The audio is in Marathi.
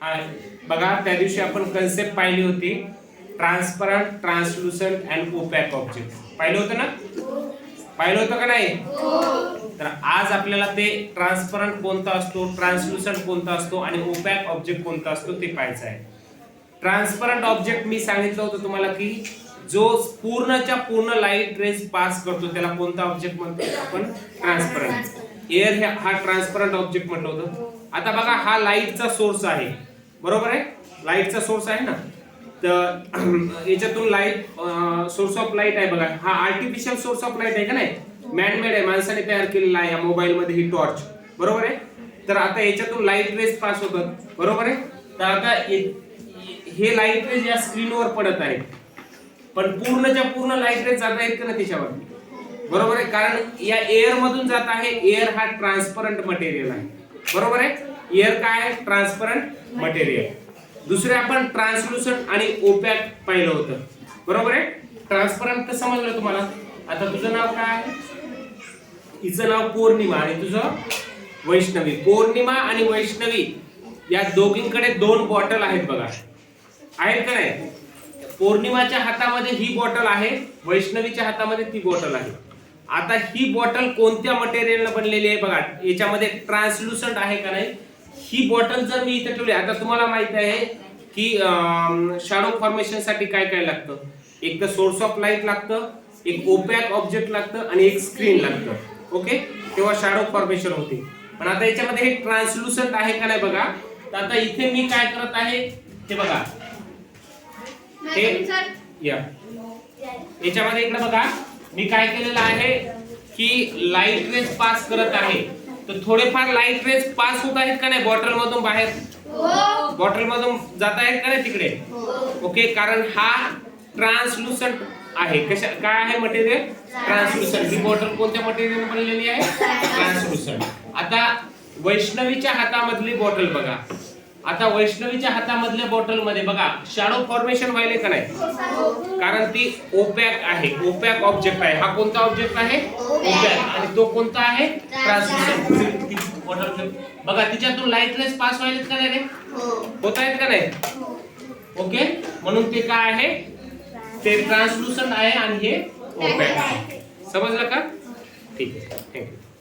हा बघा, त्या दिवशी आपण कन्सेप्ट पाहिली होती, ट्रान्सपरंट, ट्रान्सलुसंट अँड ओपॅक ऑब्जेक्ट. पाहिलं होतं ना? पाहिलं होतं का नाही? तर आज आपल्याला ते ट्रान्सपरंट कोणता असतो, ट्रान्सलुसंट कोणता असतो आणि ओपॅक ऑब्जेक्ट कोणता असतो ते पाहायचं आहे. ट्रान्सपरंट ऑब्जेक्ट मी सांगितलं होतं तुम्हाला की जो पूर्णच्या पूर्ण लाईट रेज पास करतो त्याला कोणता ऑब्जेक्ट म्हणतो आपण? ट्रान्सपरंट. एअर हा ट्रान्सपरंट ऑब्जेक्ट म्हटलं होतं. आता बघा, हा लाईटचा सोर्स आहे, बरोबर आहे? लाईटचा सोर्स आहे ना, तर याच्यातून लाईट, सोर्स ऑफ लाईट आहे बघा. हा आर्टिफिशियल सोर्स ऑफ लाईट आहे का नाही? मॅनमेड आहे, माणसाने तयार केलेला आहे. या मोबाईल मध्ये ही टॉर्च, बरोबर आहे? तर आता याच्यातून लाईट रेज पास होतात, बरोबर आहे? तर आता हे लाईट रेज या स्क्रीनवर पडत आहे, पण पूर्णच्या पूर्ण लाईट रेज जात आहेत का ना त्याच्यावर, बरोबर आहे? कारण या एअर मधून जात आहे. एअर हा ट्रान्सपरंट मटेरियल आहे, बरोबर आहे? एअर काय आहे? Transparent material. दुसरे आपण ट्रान्सलुसंट आणि ओपॅक पाहिलं होतं, बरोबर आहे? ट्रान्सपरंट तर समजलं तुम्हाला. आता तुझं नाव काय आहे? हिचं नाव पौर्णिमा आणि तुझं वैष्णवी. पौर्णिमा आणि वैष्णवी या दोघींकडे दोन बॉटल आहेत बघा, आहेत का नाही? पौर्णिमाच्या हातामध्ये ही बॉटल आहे, वैष्णवीच्या हातामध्ये ती बॉटल आहे. आता ही बॉटल कोणत्या मटेरियलने बनलेली आहे बघा, याच्यामध्ये ट्रान्सलुसंट आहे का नाही? ही बॉटल जर मी इथे ठेवली, आता तुम्हाला माहित आहे की शॅडो फॉर्मेशन साठी काय काय लागतं? एक तर सोर्स ऑफ लाईट लागतं, एक ओपॅक ऑब्जेक्ट लागतं आणि एक स्क्रीन लागतं. ओके, तेव्हा शॅडो फॉर्मेशन होते. पण आता याच्यामध्ये हे ट्रान्सलुसंट आहे का नाही बघा. तर आता इथे मी काय करत आहे ते बघा, हे याच्यामध्ये इकडे बघा, मी काय केलेलं आहे की लाईट रेज पास करत आहे. तर थोडेफार लाईट रेज पास होत आहेत का नाही बॉटल मधून बाहेर? बॉटल मधून जात आहेत का नाही तिकडे? ओके, कारण हा ट्रान्सलुसंट आहे. कशा काय आहे मटेरियल? ट्रान्सलुसंट. ही बॉटल कोणत्या मटेरियल बनलेली आहे? ट्रान्सलुसंट. आता वैष्णवीच्या हातामधली बॉटल बघा. आता वैष्णवीच्या हातामधल्या बॉटल मध्ये बघा, शॅडो फॉर्मेशन व्हायले का नाही? कारण ती ओपॅक आहे, ओपॅक ऑब्जेक्ट आहे. हा कोणता ऑब्जेक्ट आहे? ओपॅक. आणि तो कोणता आहे? ट्रान्सलुसंट. बॉटल बघा, तिच्यातून लाईट रेज पास व्हायलेत का नाही? होत आहेत का नाही? ओके, म्हणून ते काय आहे? ते ट्रान्सलुसंट आहे आणि हे ओपॅक आहे. समजलं का? ठीक आहे, थँक्यू.